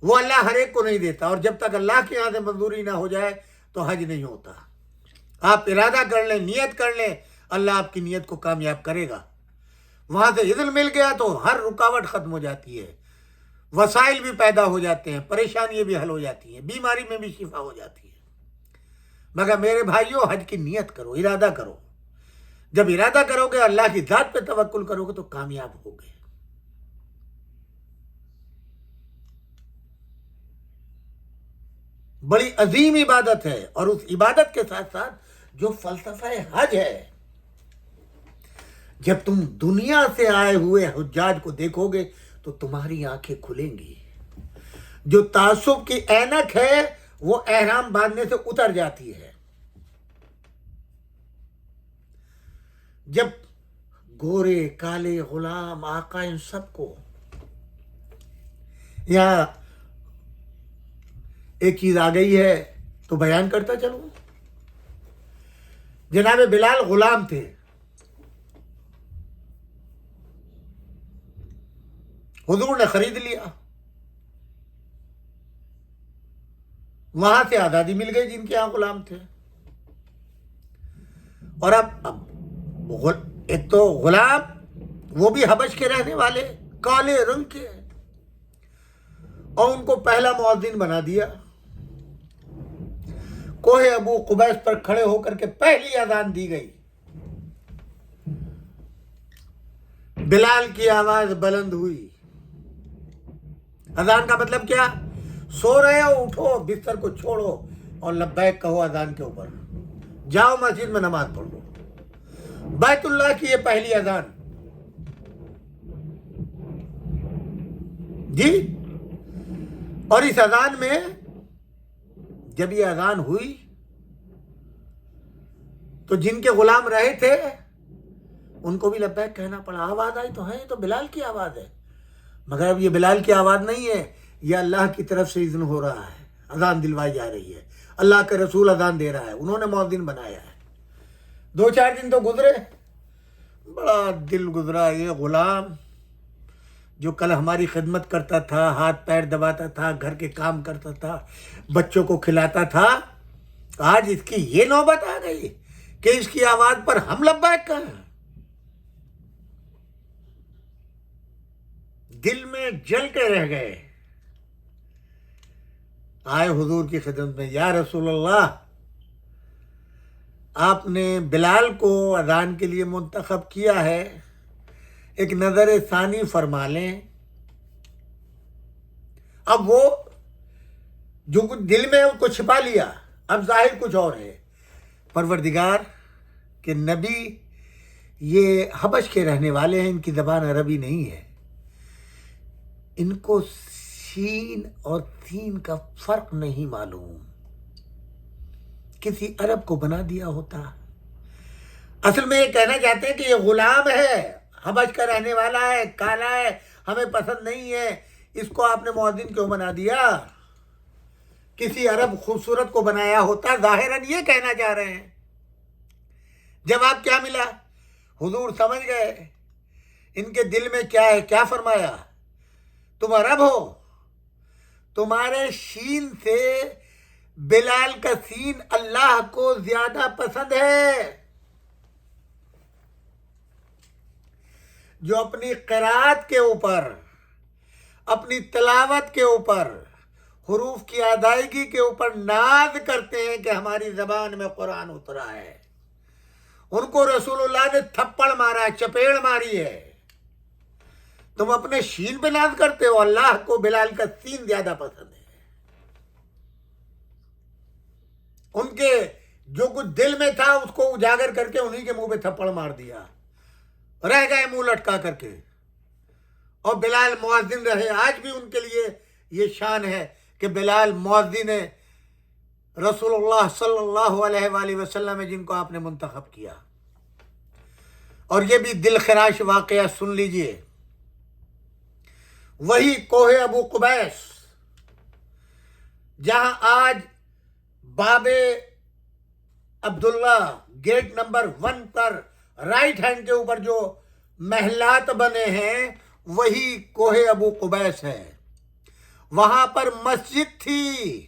وہ اللہ ہر ایک کو نہیں دیتا، اور جب تک اللہ کے یہاں سے منظوری نہ ہو جائے تو حج نہیں ہوتا۔ آپ ارادہ کر لیں، نیت کر لیں، اللہ آپ کی نیت کو کامیاب کرے گا۔ وہاں سے اذن مل گیا تو ہر رکاوٹ ختم ہو جاتی ہے، وسائل بھی پیدا ہو جاتے ہیں، پریشانیاں بھی حل ہو جاتی ہیں، بیماری میں بھی شفا ہو جاتی ہے۔ مگر میرے بھائیوں، حج کی نیت کرو، ارادہ کرو، جب ارادہ کرو گے، اللہ کی ذات پہ توکل کرو گے تو کامیاب ہوگے۔ بڑی عظیم عبادت ہے، اور اس عبادت کے ساتھ ساتھ جو فلسفہ حج ہے، جب تم دنیا سے آئے ہوئے حجاج کو دیکھو گے تو تمہاری آنکھیں کھلیں گی، جو تعصب کی اینک ہے وہ احرام باندھنے سے اتر جاتی ہے۔ جب گورے کالے غلام آقا ان سب کو، یہاں ایک چیز آ گئی ہے تو بیان کرتا چلوں۔ جناب بلال غلام تھے، حضور نے خرید لیا، وہاں سے آزادی مل گئی جن کے یہاں غلام تھے، اور اب ایک تو غلام، وہ بھی حبش کے رہنے والے، کالے رنگ کے، اور ان کو پہلا مؤذن بنا دیا۔ کوہ ابو قبیس پر کھڑے ہو کر کے پہلی اذان دی گئی، بلال کی آواز بلند ہوئی۔ اذان کا مطلب کیا؟ سو رہے ہو، اٹھو، بستر کو چھوڑو اور لبیک کہو اذان کے اوپر، جاؤ مسجد میں نماز پڑھو۔ بیت اللہ کی یہ پہلی اذان، جی اور اس اذان میں جب یہ اذان ہوئی تو جن کے غلام رہے تھے ان کو بھی لبیک کہنا پڑا. آواز آئی تو ہے، یہ تو بلال کی آواز ہے، مگر اب یہ بلال کی آواز نہیں ہے، یہ اللہ کی طرف سے اذن ہو رہا ہے، اذان دلوائی جا رہی ہے، اللہ کے رسول اذان دے رہا ہے، انہوں نے مؤذن بنایا ہے. 2-4 دن تو گزرے، بڑا دل گزرا. یہ غلام جو کل ہماری خدمت کرتا تھا، ہاتھ پیر دباتا تھا، گھر کے کام کرتا تھا، بچوں کو کھلاتا تھا، آج اس کی یہ نوبت آ گئی کہ اس کی آواز پر ہم لبیک کہیں. دل میں جل کے رہ گئے. آئے حضور کی خدمت میں، یا رسول اللہ، آپ نے بلال کو اذان کے لیے منتخب کیا ہے، ایک نظر ثانی فرما لیں. اب وہ جو کچھ دل میں اس کو چھپا لیا، اب ظاہر کچھ اور ہے. پروردگار کہ نبی یہ حبش کے رہنے والے ہیں، ان کی زبان عربی نہیں ہے، ان کو سین اور سین کا فرق نہیں معلوم. کسی عرب کو بنا دیا ہوتا. اصل میں یہ کہنا چاہتے ہیں کہ یہ غلام ہے، حبش کا رہنے والا ہے، کالا ہے، ہمیں پسند نہیں ہے، اس کو آپ نے مؤذن کیوں بنا دیا؟ کسی عرب خوبصورت کو بنایا ہوتا. ظاہراً یہ کہنا چاہ رہے ہیں. جواب کیا ملا؟ حضور سمجھ گئے ان کے دل میں کیا ہے. کیا فرمایا؟ تم عرب ہو، تمہارے شین سے بلال کا سین اللہ کو زیادہ پسند ہے. جو اپنی قرات کے اوپر، اپنی تلاوت کے اوپر، حروف کی ادائیگی کے اوپر ناز کرتے ہیں کہ ہماری زبان میں قرآن اترا ہے، ان کو رسول اللہ نے تھپڑ مارا، چپیڑ ماری ہے. تم اپنے شین پہ ناز کرتے ہو، اللہ کو بلال کا سین زیادہ پسند ہے. ان کے جو کچھ دل میں تھا اس کو اجاگر کر کے انہی کے منہ پہ تھپڑ مار دیا، رہ گئے منہ لٹکا کر کے. اور بلال مؤذن رہے. آج بھی ان کے لیے یہ شان ہے کہ بلال مؤذن رسول اللہ صلی اللہ علیہ وآلہ وسلم ہے، جن کو آپ نے منتخب کیا. اور یہ بھی دل خراش واقعہ سن لیجئے. وہی کوہ ابو قبیس جہاں آج باب عبداللہ گیٹ نمبر 1 پر رائٹ ہینڈ کے اوپر جو محلات بنے ہیں، وہی کوہ ابو قبیس ہے. وہاں پر مسجد تھی،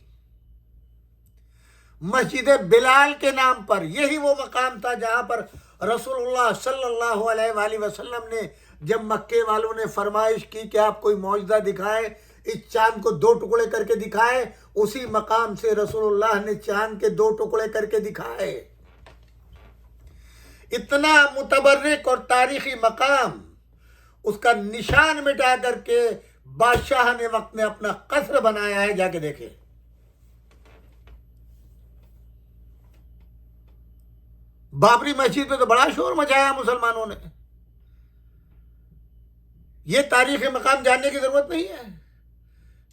مسجد بلال کے نام پر. یہی وہ مقام تھا جہاں پر رسول اللہ صلی اللہ علیہ وآلہ وسلم نے جب مکے والوں نے فرمائش کی کہ آپ کوئی معجزہ دکھائے، اس چاند کو 2 ٹکڑے کر کے دکھائے، اسی مقام سے رسول اللہ نے چاند کے 2 ٹکڑے کر کے دکھائے. اتنا متبرک اور تاریخی مقام، اس کا نشان مٹا کر کے بادشاہ نے وقت میں اپنا قصر بنایا ہے. جا کے دیکھیں. بابری مسجد پہ تو بڑا شور مچایا مسلمانوں نے. یہ تاریخی مقام جاننے کی ضرورت نہیں ہے.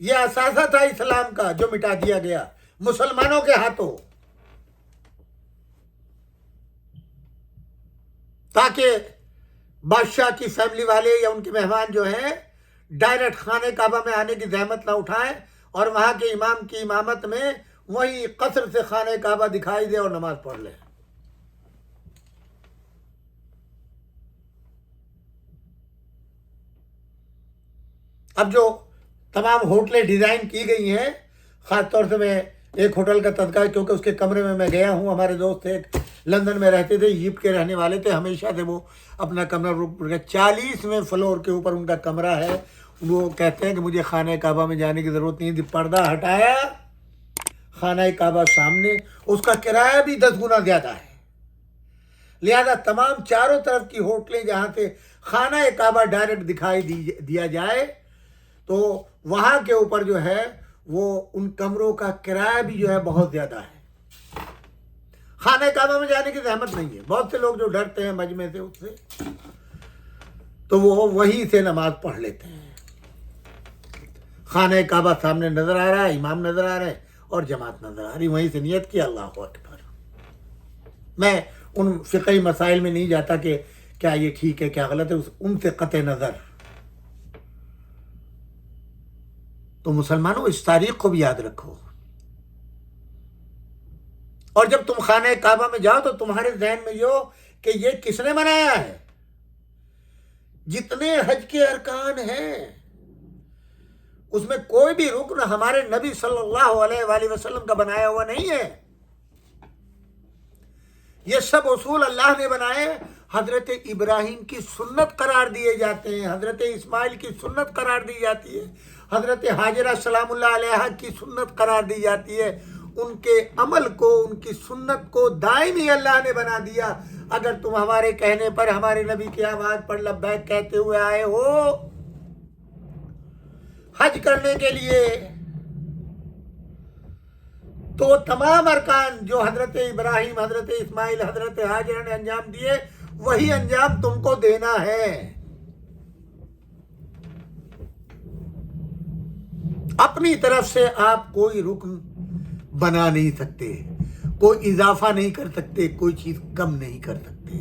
یہ اثاثہ تھا اسلام کا جو مٹا دیا گیا مسلمانوں کے ہاتھوں، تاکہ بادشاہ کی فیملی والے یا ان کے مہمان جو ہیں ڈائریکٹ خانہ کعبہ میں آنے کی زحمت نہ اٹھائیں اور وہاں کے امام کی امامت میں وہیں قصر سے خانہ کعبہ دکھائی دے اور نماز پڑھ لیں. اب جو تمام ہوٹلیں ڈیزائن کی گئی ہیں، خاص طور سے میں ایک ہوٹل کا تذکرہ، کیونکہ اس کے کمرے میں گیا ہوں. ہمارے دوست ایک لندن میں رہتے تھے، ایجپٹ کے رہنے والے تھے، ہمیشہ سے وہ اپنا کمرہ 40ویں فلور کے اوپر ان کا کمرہ ہے. وہ کہتے ہیں کہ مجھے خانہ کعبہ میں جانے کی ضرورت نہیں تھی. پردہ ہٹایا، خانہ کعبہ سامنے، اس کا کرایہ بھی 10 گنا زیادہ ہے. لہذا تمام چاروں طرف کی ہوٹلیں جہاں سے خانہ کعبہ ڈائریکٹ دکھائی دیا جائے، تو وہاں کے اوپر جو ہے وہ ان کمروں کا کرایہ بھی جو ہے بہت زیادہ ہے. خانہ کعبہ میں جانے کی زحمت نہیں ہے. بہت سے لوگ جو ڈرتے ہیں مجمع سے، اس سے، تو وہ وہیں سے نماز پڑھ لیتے ہیں. خانہ کعبہ سامنے نظر آ رہا ہے، امام نظر آ رہا ہے اور جماعت نظر آ رہی، وہیں سے نیت کی اللہ اکبر۔ میں ان فقہی مسائل میں نہیں جاتا کہ کیا یہ ٹھیک ہے کیا غلط ہے، ان سے قطع نظر۔ تو مسلمانوں اس تاریخ کو بھی یاد رکھو، اور جب تم خانہ کعبہ میں جاؤ تو تمہارے ذہن میں یہ ہو کہ یہ کس نے بنایا ہے۔ جتنے حج کے ارکان ہیں اس میں کوئی بھی رکن ہمارے نبی صلی اللہ علیہ وآلہ وسلم کا بنایا ہوا نہیں ہے، یہ سب اصول اللہ نے بنائے، حضرت ابراہیم کی سنت قرار دیے جاتے ہیں، حضرت اسماعیل کی سنت قرار دی جاتی ہے، حضرت حاجرہ سلام اللہ علیہا کی سنت قرار دی جاتی ہے۔ ان کے عمل کو، ان کی سنت کو دائمی اللہ نے بنا دیا۔ اگر تم ہمارے کہنے پر ہمارے نبی کی آواز پر لبیک کہتے ہوئے آئے ہو حج کرنے کے لیے، تو تمام ارکان جو حضرت ابراہیم، حضرت اسماعیل، حضرت حاجرہ نے انجام دیے، وہی انجام تم کو دینا ہے۔ اپنی طرف سے آپ کوئی رکن بنا نہیں سکتے، کوئی اضافہ نہیں کر سکتے، کوئی چیز کم نہیں کر سکتے۔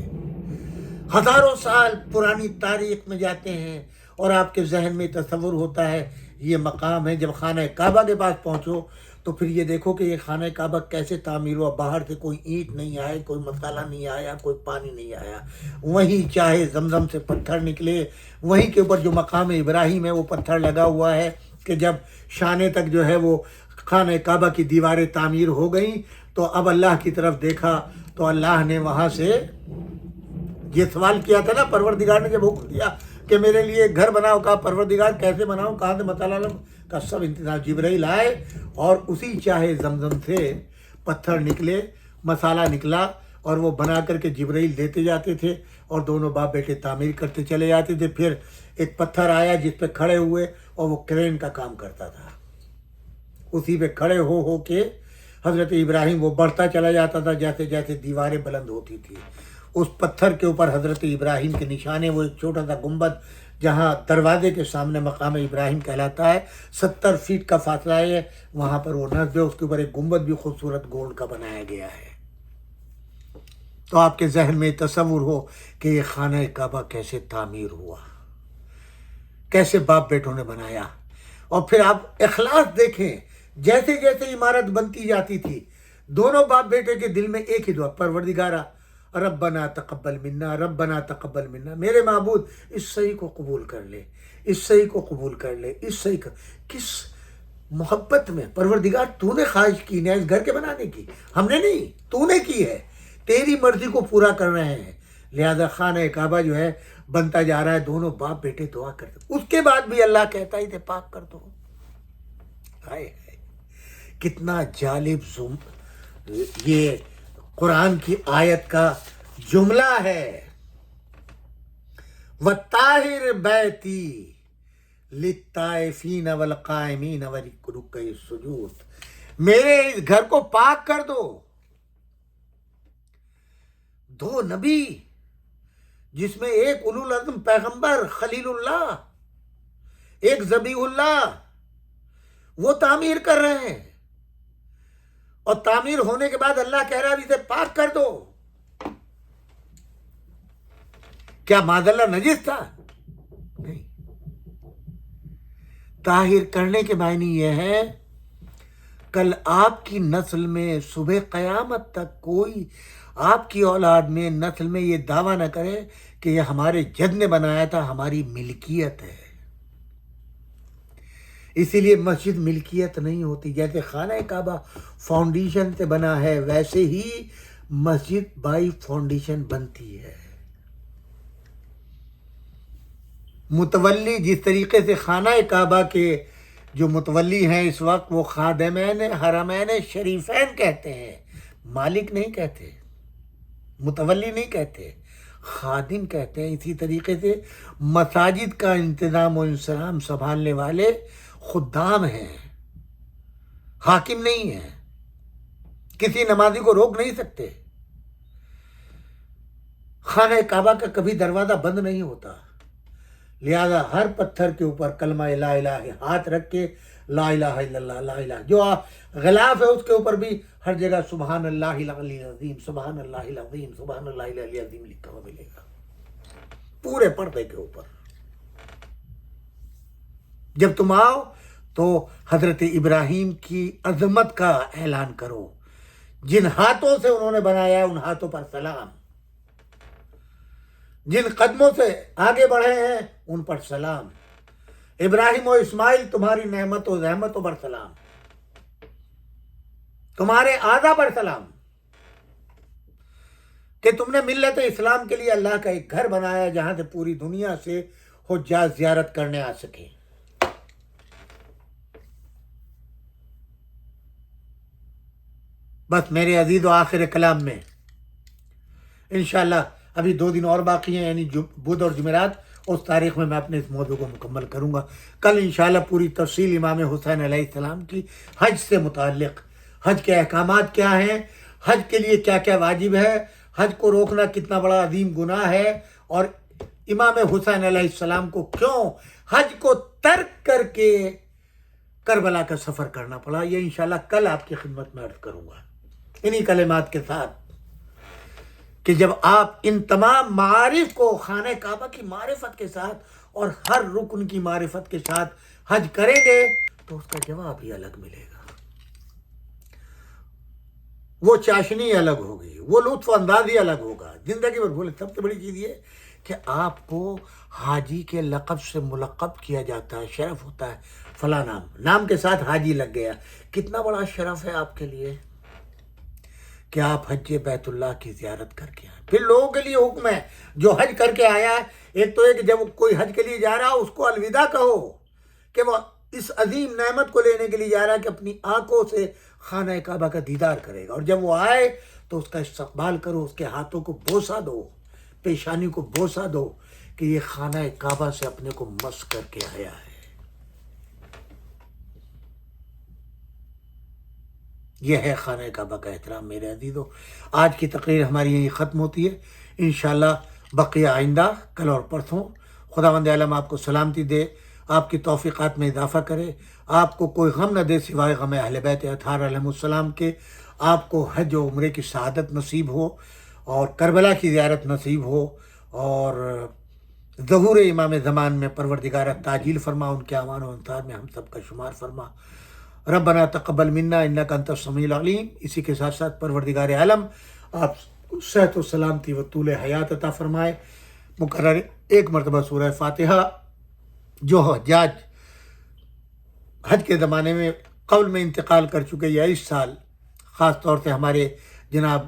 ہزاروں سال پرانی تاریخ میں جاتے ہیں اور آپ کے ذہن میں تصور ہوتا ہے یہ مقام ہے۔ جب خانہ کعبہ کے پاس پہنچو تو پھر یہ دیکھو کہ یہ خانہ کعبہ کیسے تعمیر ہوا، باہر سے کوئی اینٹ نہیں آئے، کوئی مسالہ نہیں آیا، کوئی پانی نہیں آیا، وہیں چاہے زمزم سے پتھر نکلے، وہیں کے اوپر جو مقام ابراہیم ہے وہ پتھر لگا ہوا ہے کہ جب شانے تک جو ہے وہ خانہ کعبہ کی دیواریں تعمیر ہو گئیں تو اب اللہ کی طرف دیکھا تو اللہ نے وہاں سے یہ سوال کیا تھا نا، پروردگار نے جب حکم دیا کہ میرے لیے گھر بناؤ، کہا پروردگار کیسے بناؤں، کہاں سے مسالہ کا سب انتظام، جبرائیل آئے اور اسی چاہے زمزم سے پتھر نکلے، مسالہ نکلا اور وہ بنا کر کے جبرائیل دیتے جاتے تھے اور دونوں باپ بیٹے تعمیر کرتے چلے جاتے تھے۔ پھر ایک پتھر آیا جس پہ کھڑے ہوئے اور وہ کرین کا کام کرتا تھا، اسی پہ کھڑے ہو کے حضرت ابراہیم وہ بڑھتا چلا جاتا تھا جیسے جیسے دیواریں بلند ہوتی تھی۔ اس پتھر کے اوپر حضرت ابراہیم کے نشانے، وہ ایک چھوٹا سا گنبد جہاں دروازے کے سامنے مقام ابراہیم کہلاتا ہے، 70 فیٹ کا فاصلہ ہے، وہاں پر وہ نصب ہے، اس کے اوپر ایک گنبد بھی خوبصورت گولڈ کا بنایا گیا ہے۔ تو آپ کے ذہن میں تصور ہو کہ یہ خانہ کعبہ کیسے تعمیر ہوا، کیسے باپ بیٹوں نے بنایا، اور پھر آپ اخلاص دیکھیں، جیسے جیسے عمارت بنتی جاتی تھی دونوں باپ بیٹے کے دل میں ایک ہی دعا، پروردگارا ربنا تقبل منا، ربنا تقبل منا، میرے معبود اس صحیح کو قبول کر لے، اس صحیح کو قبول کر لے، اس صحیح کا کس محبت میں پروردگار تو نے خواہش کی نا اس گھر کے بنانے کی، ہم نے نہیں، تو نے کی ہے، تیری مرضی کو پورا کر رہے ہیں، لہذا خانہ کعبہ جو ہے بنتا جا رہا ہے، دونوں باپ بیٹے دعا کرتے، اس کے بعد بھی اللہ کہتا ہی تھے پاک کر دو۔ ہائے کتنا جالب یہ قرآن کی آیت کا جملہ ہے، وَطَاهِرْ بَيْتِي لِلطَّائِفِينَ وَالْقَائِمِينَ وَرِكُعِ السُّجُودِ، میرے اس گھر کو پاک کر دو۔ دو نبی جس میں ایک اولو العزم پیغمبر خلیل اللہ، ایک ذبیح اللہ، وہ تعمیر کر رہے ہیں، اور تعمیر ہونے کے بعد اللہ کہہ رہا ہے اسے پاک کر دو۔ کیا معاذ اللہ نجس تھا؟ نہیں، طاہر کرنے کے معنی یہ ہے کل آپ کی نسل میں صبح قیامت تک کوئی آپ کی اولاد میں نسل میں یہ دعویٰ نہ کرے کہ یہ ہمارے جد نے بنایا تھا، ہماری ملکیت ہے۔ اسی لیے مسجد ملکیت نہیں ہوتی، جیسے خانہ کعبہ فاؤنڈیشن سے بنا ہے ویسے ہی مسجد بائی فاؤنڈیشن بنتی ہے۔ متولی جس طریقے سے خانہ کعبہ کے جو متولی ہیں اس وقت وہ خادمین حرمین شریفین کہتے ہیں، مالک نہیں کہتے، متولی نہیں کہتے، خادم کہتے ہیں۔ اسی طریقے سے مساجد کا انتظام و انصرام سنبھالنے والے خدام ہیں، حاکم نہیں ہیں، کسی نمازی کو روک نہیں سکتے۔ خانہ کعبہ کا کبھی دروازہ بند نہیں ہوتا، لہذا ہر پتھر کے اوپر کلمہ لا الہ ہاتھ رکھ کے لا الہ الا اللہ لا الہ، جو غلاف ہے اس کے اوپر بھی ہر جگہ سبحان اللہ العلی العظیم سبحان اللہ العظیم سبحان اللہ العلی العظیم لکھا ہوا ملے گا پورے پردے کے اوپر۔ جب تم آؤ تو حضرت ابراہیم کی عظمت کا اعلان کرو، جن ہاتھوں سے انہوں نے بنایا ہے ان ہاتھوں پر سلام، جن قدموں سے آگے بڑھے ہیں ان پر سلام، ابراہیم و اسماعیل تمہاری نعمت و زحمتوں پر سلام، تمہارے اعضا پر سلام کہ تم نے ملت اسلام کے لیے اللہ کا ایک گھر بنایا جہاں سے پوری دنیا سے حجاج زیارت کرنے آ سکے۔ بس میرے عزیز و آخر کلام میں انشاءاللہ ابھی 2 دن اور باقی ہیں، یعنی بدھ اور جمعرات، اس تاریخ میں اپنے اس موضوع کو مکمل کروں گا۔ کل انشاءاللہ پوری تفصیل امام حسین علیہ السلام کی حج سے متعلق، حج کے احکامات کیا ہیں، حج کے لیے کیا کیا واجب ہے، حج کو روکنا کتنا بڑا عظیم گناہ ہے، اور امام حسین علیہ السلام کو کیوں حج کو ترک کر کے کربلا کا سفر کرنا پڑا، یہ انشاءاللہ کل آپ کی خدمت میں عرض کروں گا انہی کلمات کے ساتھ کہ جب آپ ان تمام معارف کو خانہ کعبہ کی معرفت کے ساتھ اور ہر رکن کی معرفت کے ساتھ حج کریں گے تو اس کا جواب ہی الگ ملے گا، وہ چاشنی الگ ہوگی، وہ لطف اندازی الگ ہوگا، زندگی بھر بھولے۔ سب سے بڑی چیز یہ کہ آپ کو حاجی کے لقب سے ملقب کیا جاتا ہے، شرف ہوتا ہے فلاں نام کے ساتھ حاجی لگ گیا، کتنا بڑا شرف ہے آپ کے لیے کہ آپ حج بیت اللہ کی زیارت کر کے آئیں۔ پھر لوگوں کے لیے حکم ہے جو حج کر کے آیا ہے، ایک تو ایک جب کوئی حج کے لیے جا رہا اس کو الوداع کہو کہ وہ اس عظیم نعمت کو لینے کے لیے جا رہا ہے کہ اپنی آنکھوں سے خانہ کعبہ کا دیدار کرے گا، اور جب وہ آئے تو اس کا استقبال کرو، اس کے ہاتھوں کو بوسہ دو، پیشانی کو بوسہ دو کہ یہ خانہ کعبہ سے اپنے کو مس کر کے آیا ہے۔ یہ ہے خانہ کعبہ کا احترام میرے عزیزو۔ آج کی تقریر ہماری یہیں ختم ہوتی ہے، انشاءاللہ بقیہ آئندہ کل اور پرسوں۔ خداوند عالم آپ کو سلامتی دے، آپ کی توفیقات میں اضافہ کرے، آپ کو کوئی غم نہ دے سوائے غم اہل بیت اطہار علیہ السلام کے، آپ کو حج و عمرے کی سعادت نصیب ہو اور کربلا کی زیارت نصیب ہو، اور ظہور امام زمان میں پروردگارہ تعجیل فرما، ان کے اعوان و انصار میں ہم سب کا شمار فرما۔ ربنا تقبل منا انک انت السمیع العلیم۔ اسی کے ساتھ ساتھ پروردگار عالم آپ صحت و سلامتی و طول حیات عطا فرمائے۔ مقرر ایک مرتبہ سورہ فاتحہ جو حجاج حج کے زمانے میں قبل میں انتقال کر چکے یا اس سال، خاص طور سے ہمارے جناب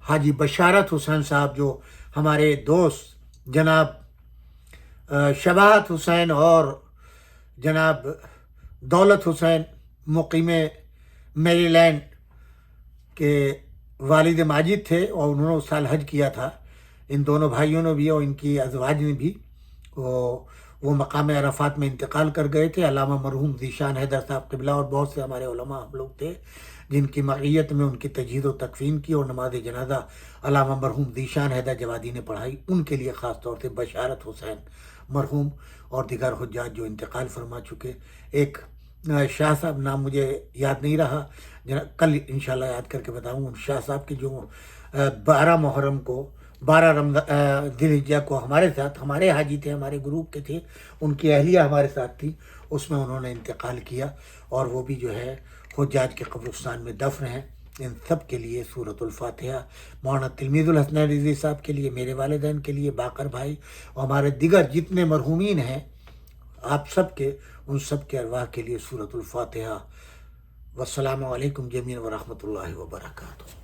حاجی بشارت حسین صاحب، جو ہمارے دوست جناب شباہت حسین اور جناب دولت حسین مقیم میری لینڈ کے والد ماجد تھے، اور انہوں نے اس سال حج کیا تھا، ان دونوں بھائیوں نے بھی اور ان کی ازواج نے بھی، وہ مقام عرفات میں انتقال کر گئے تھے۔ علامہ مرحوم ذیشان حیدر صاحب قبلہ اور بہت سے ہمارے علماء ہم لوگ تھے جن کی معیت میں ان کی تجہیز و تکفین کی اور نماز جنازہ علامہ مرحوم ذیشان حیدر جوادی نے پڑھائی۔ ان کے لیے خاص طور سے بشارت حسین مرحوم اور دیگر حجاج جو انتقال فرما چکے، ایک شاہ صاحب، نام مجھے یاد نہیں رہا، کل انشاءاللہ یاد کر کے بتاؤں، ان شاہ صاحب کی جو 12 محرم کو 12 ذی الحجہ کو ہمارے ساتھ، ہمارے حاجی تھے، ہمارے گروپ کے تھے، ان کی اہلیہ ہمارے ساتھ تھی، اس میں انہوں نے انتقال کیا، اور وہ بھی جو ہے حجاج کے قبرستان میں دفن ہیں۔ ان سب کے لیے سورۃ الفاتحہ، مولانا تلمیذ الحسن رضوی صاحب کے لیے، میرے والدین کے لیے، باقر بھائی اور ہمارے دیگر جتنے مرحومین ہیں، آپ سب کے، ان سب کے ارواح کے لیے سورۃ الفاتحہ۔ والسلام علیکم جمیعاً ورحمۃ اللہ وبرکاتہ۔